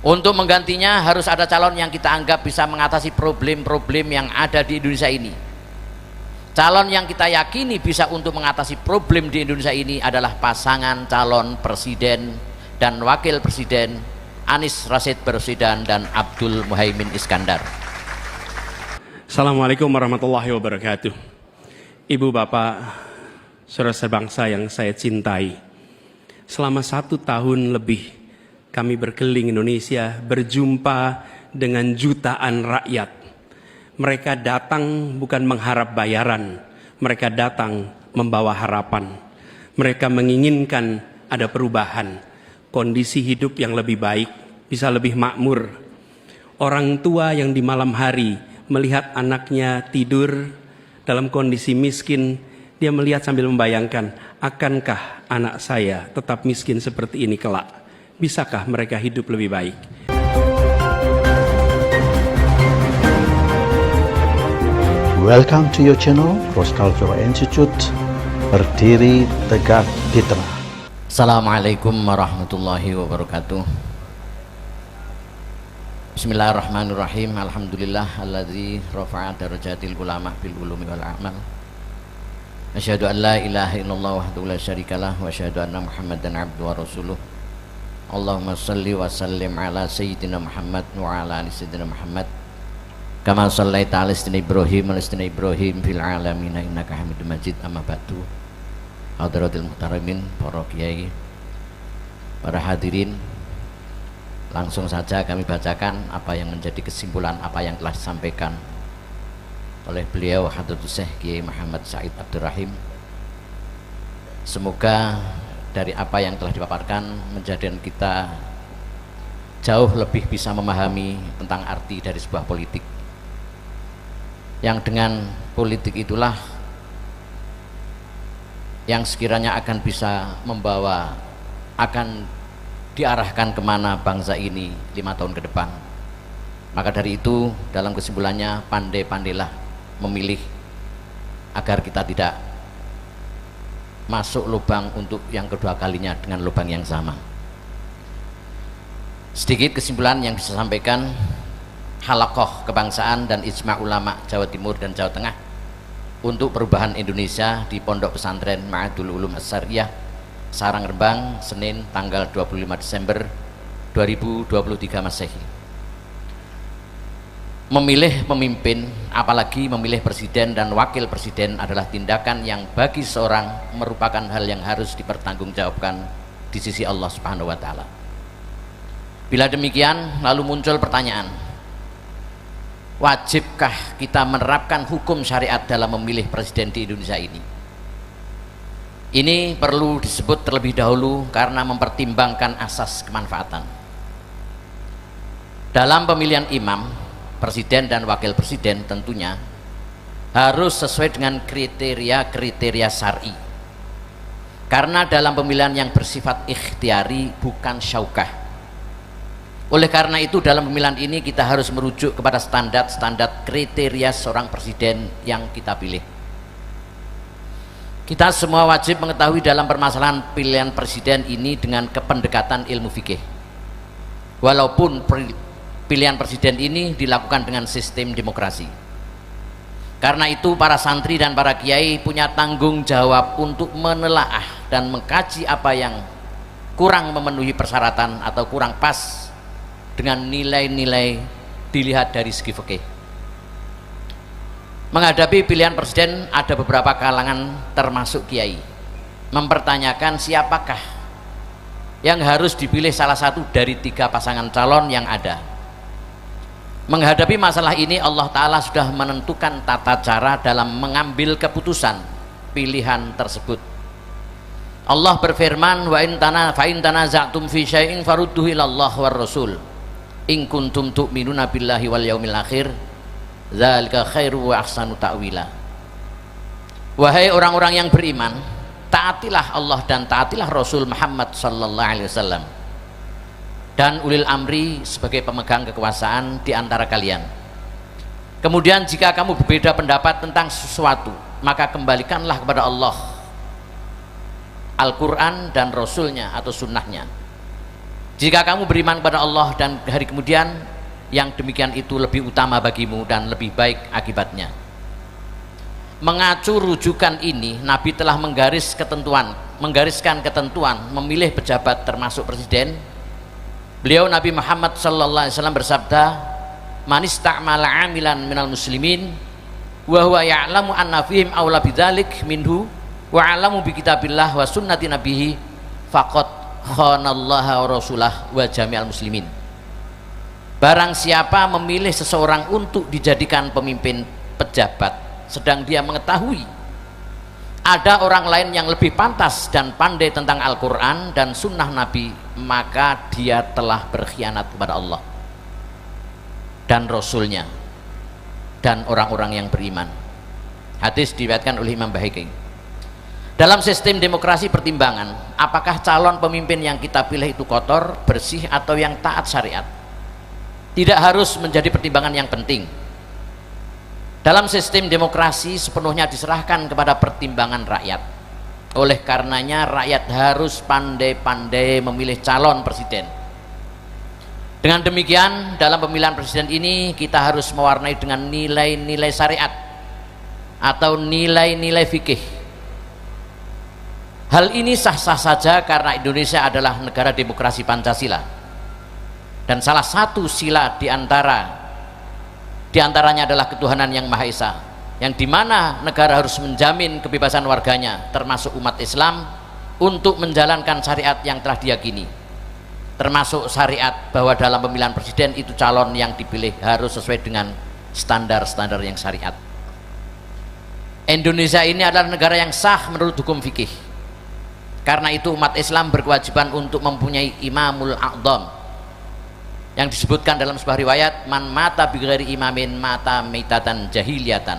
Untuk menggantinya harus ada calon yang kita anggap bisa mengatasi problem-problem yang ada di Indonesia ini. Calon yang kita yakini bisa untuk mengatasi problem di Indonesia ini adalah pasangan calon presiden dan wakil presiden Anies Rashid Baswedan dan Abdul Muhaimin Iskandar. Assalamualaikum warahmatullahi wabarakatuh. Ibu bapak, saudara sebangsa yang saya cintai, selama 1 tahun lebih kami berkeliling Indonesia, berjumpa dengan jutaan rakyat. Mereka datang bukan mengharap bayaran, mereka datang membawa harapan. Mereka menginginkan ada perubahan, kondisi hidup yang lebih baik, bisa lebih makmur. Orang tua yang di malam hari melihat anaknya tidur dalam kondisi miskin, dia melihat sambil membayangkan, akankah anak saya tetap miskin seperti ini kelak? Bisakah mereka hidup lebih baik? Welcome to your channel, Cross Cultural Institute, berdiri tegak di tengah. Assalamualaikum warahmatullahi wabarakatuh. Bismillahirrahmanirrahim. Alhamdulillah alladzi rafa'a darajatil ulama bil ulumi wal a'mal. Asyhadu an la ilaha illallah wahdahu la syarikalah wa asyhadu anna Muhammadan abduhu wa rasuluh. Allahumma salli wa sallim ala sayyidina Muhammad wa ala ali sayyidina Muhammad kama sallaita ala sayyidina Ibrahim fil alamin innaka Hamidum Majid. Amma ba'du. Hadratil muhtaramin, para kiai, para hadirin, langsung saja kami bacakan apa yang menjadi kesimpulan apa yang telah disampaikan oleh beliau Hadratus Syekh Kiai Muhammad Said Abdurrahim. Semoga dari apa yang telah dipaparkan menjadikan kita jauh lebih bisa memahami tentang arti dari sebuah politik, yang dengan politik itulah yang sekiranya akan bisa membawa, akan diarahkan kemana bangsa ini 5 tahun ke depan. Maka dari itu dalam kesimpulannya, pandai-pandailah memilih agar kita tidak masuk lubang untuk yang kedua kalinya dengan lubang yang sama. Sedikit kesimpulan yang bisa sampaikan, halaqah kebangsaan dan ijma ulama Jawa Timur dan Jawa Tengah untuk perubahan Indonesia di Pondok Pesantren Ma'hadul Ulum As-Syariah Sarang Rembang, Senin tanggal 25 Desember 2023 Masehi. Memilih pemimpin, apalagi memilih presiden dan wakil presiden, adalah tindakan yang bagi seorang merupakan hal yang harus dipertanggungjawabkan di sisi Allah Subhanahu wa Ta'ala. Bila demikian, lalu muncul pertanyaan, wajibkah kita menerapkan hukum syariat dalam memilih presiden di Indonesia ini? Ini perlu disebut terlebih dahulu karena mempertimbangkan asas kemanfaatan. Dalam pemilihan imam, presiden dan wakil presiden tentunya harus sesuai dengan kriteria-kriteria syar'i. Karena dalam pemilihan yang bersifat ikhtiari bukan syaukah. Oleh karena itu dalam pemilihan ini kita harus merujuk kepada standar-standar kriteria seorang presiden yang kita pilih. Kita semua wajib mengetahui dalam permasalahan pilihan presiden ini dengan kependekatan ilmu fikih. Walaupun pilihan presiden ini dilakukan dengan sistem demokrasi. Karena itu para santri dan para kiai punya tanggung jawab untuk menelaah dan mengkaji apa yang kurang memenuhi persyaratan atau kurang pas dengan nilai-nilai dilihat dari segi fikih. Menghadapi pilihan presiden, ada beberapa kalangan termasuk kiai mempertanyakan siapakah yang harus dipilih salah satu dari 3 pasangan calon yang ada. Menghadapi masalah ini, Allah Ta'ala sudah menentukan tata cara dalam mengambil keputusan pilihan tersebut. Allah berfirman, wa in tanaza'tum fi syai'in farudduhu ilallah war rasul in kuntum tu'minuna billahi wal yaumil akhir dzalika khairu wa ahsanu ta'wila. Wahai orang-orang yang beriman, taatilah Allah dan taatilah Rasul Muhammad sallallahu alaihi wasallam dan ulil amri sebagai pemegang kekuasaan di antara kalian. Kemudian jika kamu berbeda pendapat tentang sesuatu, maka kembalikanlah kepada Allah, Al-Quran dan Rasulnya atau sunnahnya. Jika kamu beriman kepada Allah dan hari kemudian, yang demikian itu lebih utama bagimu dan lebih baik akibatnya. Mengacu rujukan ini, Nabi telah menggariskan ketentuan memilih pejabat termasuk presiden. Beliau Nabi Muhammad sallallahu alaihi wasallam bersabda, "Man ista'mala 'amilan minal muslimin wa huwa ya'lamu anna fihim aula bidzalik minhu wa 'alamu bi kitabillah wa sunnati nabihi faqad khanallaha wa rasulah wa jami'al muslimin." Barang siapa memilih seseorang untuk dijadikan pemimpin pejabat sedang dia mengetahui ada orang lain yang lebih pantas dan pandai tentang Al-Quran dan sunnah Nabi, maka dia telah berkhianat kepada Allah dan Rasulnya dan orang-orang yang beriman. Hadis diriwayatkan oleh Imam Baihaqi. Dalam sistem demokrasi pertimbangan, apakah calon pemimpin yang kita pilih itu kotor, bersih, atau yang taat syariat, tidak harus menjadi pertimbangan yang penting. Dalam sistem demokrasi sepenuhnya diserahkan kepada pertimbangan rakyat. Oleh karenanya rakyat harus pandai-pandai memilih calon presiden. Dengan demikian dalam pemilihan presiden ini kita harus mewarnai dengan nilai-nilai syariat atau nilai-nilai fikih. Hal ini sah-sah saja karena Indonesia adalah negara demokrasi Pancasila, dan salah satu sila diantaranya adalah ketuhanan yang Maha Esa, yang dimana negara harus menjamin kebebasan warganya termasuk umat Islam untuk menjalankan syariat yang telah diyakini, termasuk syariat bahwa dalam pemilihan presiden itu calon yang dipilih harus sesuai dengan standar-standar yang syariat. Indonesia ini adalah negara yang sah menurut hukum fikih. Karena itu umat Islam berkewajiban untuk mempunyai imamul a'dham, yang disebutkan dalam sebuah riwayat, man mata bighairi imamin mata maitatan jahiliyatan.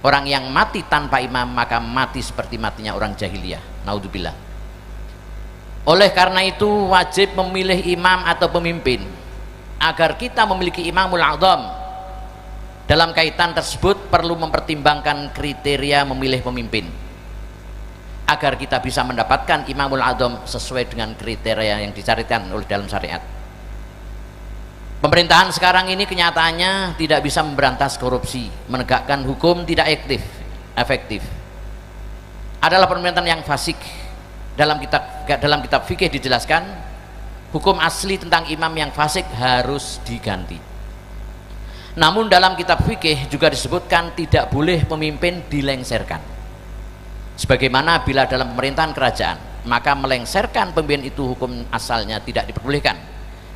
Orang yang mati tanpa imam maka mati seperti matinya orang jahiliyah. Naudzubillah. Oleh karena itu wajib memilih imam atau pemimpin. Agar kita memiliki imamul a'dham, dalam kaitan tersebut perlu mempertimbangkan kriteria memilih pemimpin agar kita bisa mendapatkan imamul a'dham sesuai dengan kriteria yang dicarikan oleh dalam syariat. Pemerintahan sekarang ini kenyataannya tidak bisa memberantas korupsi, menegakkan hukum tidak efektif. Adalah pemerintahan yang fasik. Dalam kitab fikih dijelaskan, hukum asli tentang imam yang fasik harus diganti. Namun dalam kitab fikih juga disebutkan tidak boleh pemimpin dilengserkan. Sebagaimana bila dalam pemerintahan kerajaan, maka melengserkan pemimpin itu hukum asalnya tidak diperbolehkan,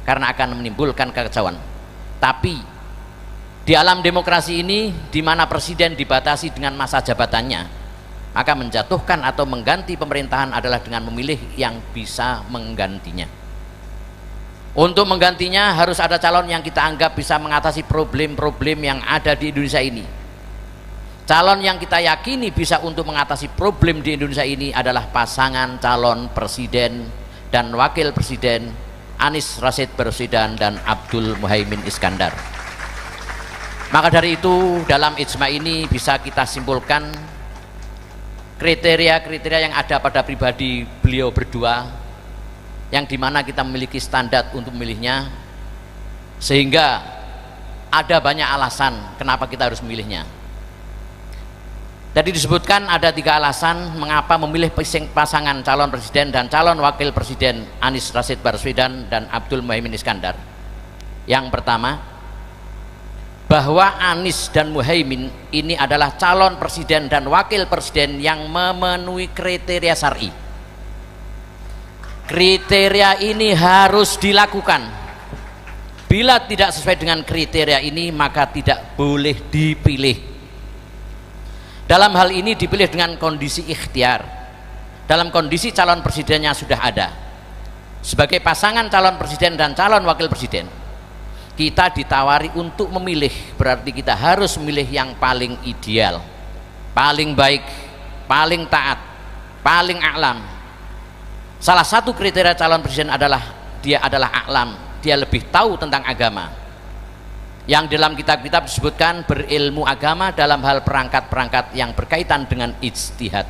karena akan menimbulkan kekacauan. Tapi di alam demokrasi ini, di mana presiden dibatasi dengan masa jabatannya, maka menjatuhkan atau mengganti pemerintahan adalah dengan memilih yang bisa menggantinya. Untuk menggantinya harus ada calon yang kita anggap bisa mengatasi problem-problem yang ada di Indonesia ini. Calon yang kita yakini bisa untuk mengatasi problem di Indonesia ini adalah pasangan calon presiden dan wakil presiden Anies Rashid Baswedan dan Abdul Muhaimin Iskandar. Maka dari itu dalam ijma ini bisa kita simpulkan kriteria-kriteria yang ada pada pribadi beliau berdua, yang dimana kita memiliki standar untuk memilihnya, sehingga ada banyak alasan kenapa kita harus memilihnya. Tadi disebutkan ada 3 alasan mengapa memilih pasangan calon presiden dan calon wakil presiden Anies Rashid Baswedan dan Abdul Muhaimin Iskandar. Yang pertama, bahwa Anies dan Muhaimin ini adalah calon presiden dan wakil presiden yang memenuhi kriteria syar'i. Kriteria ini harus dilakukan. Bila tidak sesuai dengan kriteria ini maka tidak boleh dipilih. Dalam hal ini dipilih dengan kondisi ikhtiar. Dalam kondisi calon presidennya sudah ada. Sebagai pasangan calon presiden dan calon wakil presiden, kita ditawari untuk memilih, berarti kita harus memilih yang paling ideal, paling baik, paling taat, paling a'lam. Salah satu kriteria calon presiden adalah dia adalah a'lam, dia lebih tahu tentang agama, yang dalam kitab-kitab disebutkan berilmu agama dalam hal perangkat-perangkat yang berkaitan dengan ijtihad.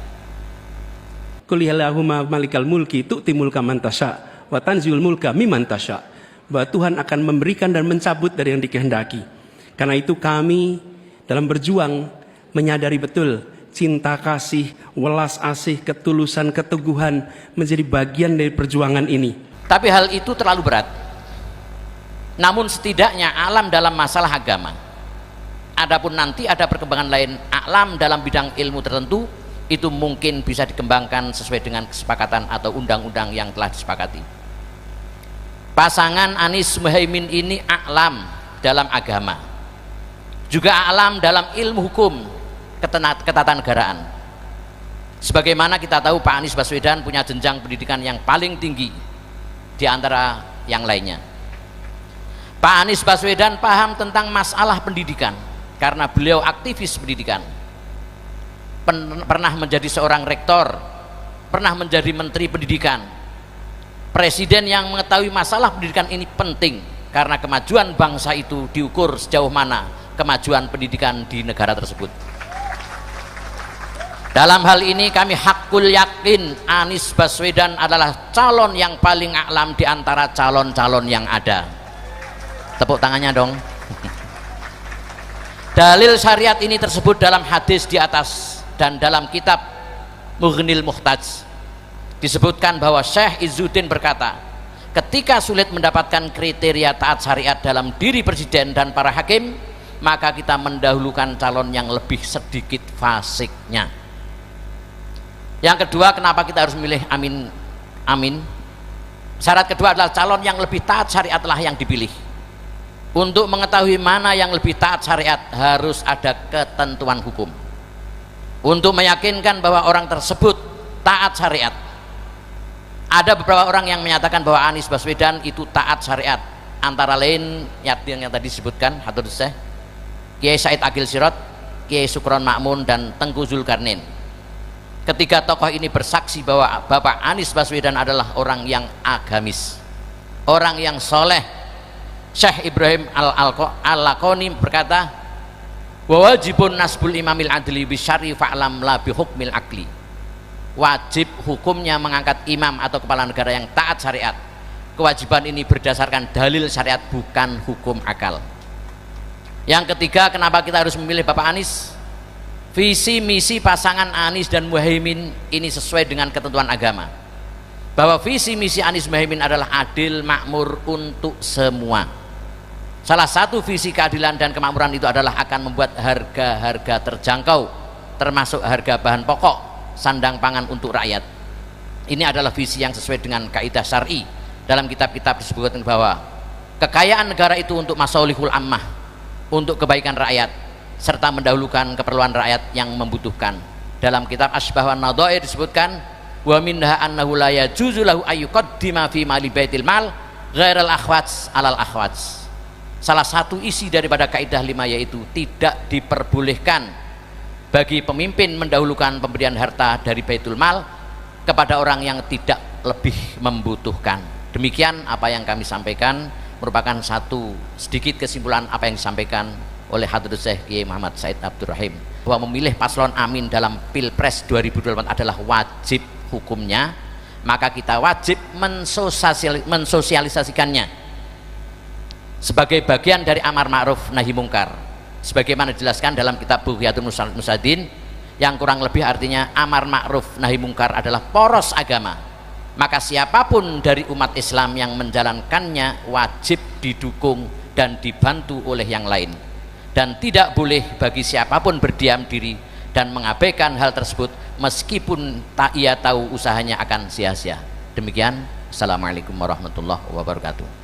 Qul ya Allahumma malikal mulki tu'ti mulka man tasya wa tanziul mulka mimman tasya. Bahwa Tuhan akan memberikan dan mencabut dari yang dikehendaki. Karena itu kami dalam berjuang menyadari betul cinta kasih, welas asih, ketulusan, keteguhan menjadi bagian dari perjuangan ini. Tapi hal itu terlalu berat. Namun setidaknya alam dalam masalah agama. Adapun nanti ada perkembangan lain alam dalam bidang ilmu tertentu, itu mungkin bisa dikembangkan sesuai dengan kesepakatan atau undang-undang yang telah disepakati. Pasangan Anies Muhaimin ini alam dalam agama, juga alam dalam ilmu hukum ketatanegaraan. Sebagaimana kita tahu Pak Anies Baswedan punya jenjang pendidikan yang paling tinggi di antara yang lainnya. Pak Anies Baswedan paham tentang masalah pendidikan karena beliau aktivis pendidikan, pernah menjadi seorang rektor, pernah menjadi menteri pendidikan. Presiden yang mengetahui masalah pendidikan ini penting karena kemajuan bangsa itu diukur sejauh mana kemajuan pendidikan di negara tersebut. Dalam hal ini kami hakul yakin Anies Baswedan adalah calon yang paling alam di antara calon-calon yang ada. Tepuk tangannya dong. Dalil syariat ini tersebut dalam hadis di atas dan dalam kitab Mughnil Muhtaj. Disebutkan bahwa Syekh Izzuddin berkata, ketika sulit mendapatkan kriteria taat syariat dalam diri presiden dan para hakim, maka kita mendahulukan calon yang lebih sedikit fasiknya. Yang kedua, kenapa kita harus memilih amin? Syarat kedua adalah calon yang lebih taat syariatlah yang dipilih. Untuk mengetahui mana yang lebih taat syariat harus ada ketentuan hukum. Untuk meyakinkan bahwa orang tersebut taat syariat, ada beberapa orang yang menyatakan bahwa Anies Baswedan itu taat syariat, antara lain yang tadi disebutkan Hatur Syekh, Kiai Said Agil Sirot, Kiai Sukron Makmun, dan Tengku Zulkarnain. Ketiga tokoh ini bersaksi bahwa Bapak Anies Baswedan adalah orang yang agamis, orang yang soleh. Syekh Ibrahim Al-Laqani berkata, wajibun nasbul imamil adli bisyari fa'lam la bihukmil akli. Wajib hukumnya mengangkat imam atau kepala negara yang taat syariat. Kewajiban ini berdasarkan dalil syariat, bukan hukum akal. Yang ketiga, kenapa kita harus memilih Bapak Anies? Visi misi pasangan Anies dan Muhaimin ini sesuai dengan ketentuan agama, bahwa visi misi Anies Muhaimin adalah adil makmur untuk semua. Salah satu visi keadilan dan kemakmuran itu adalah akan membuat harga-harga terjangkau, termasuk harga bahan pokok, sandang pangan untuk rakyat. Ini adalah visi yang sesuai dengan kaidah syar'i. Dalam kitab-kitab disebutkan bahwa kekayaan negara itu untuk masolihul ammah, untuk kebaikan rakyat, serta mendahulukan keperluan rakyat yang membutuhkan. Dalam kitab Asbah wan Nadhair disebutkan, wa minha annahu la yajuzu lahu ayyuqaddima fi mali baitil mal ghairal akhwats alal akhwats. Salah satu isi daripada kaidah 5 yaitu tidak diperbolehkan bagi pemimpin mendahulukan pemberian harta dari baitul mal kepada orang yang tidak lebih membutuhkan. Demikian apa yang kami sampaikan, merupakan satu sedikit kesimpulan apa yang disampaikan oleh Hadratus Syekh Kiai Muhammad Said Abdur Rahim, bahwa memilih paslon amin dalam Pilpres 2024 adalah wajib hukumnya, maka kita wajib mensosialisasikannya sebagai bagian dari amar ma'ruf nahi mungkar, sebagaimana dijelaskan dalam kitab Bughiyatul Musadin, yang kurang lebih artinya amar ma'ruf nahi mungkar adalah poros agama, maka siapapun dari umat Islam yang menjalankannya wajib didukung dan dibantu oleh yang lain, dan tidak boleh bagi siapapun berdiam diri dan mengabaikan hal tersebut meskipun tak ia tahu usahanya akan sia-sia. Demikian, assalamualaikum warahmatullahi wabarakatuh.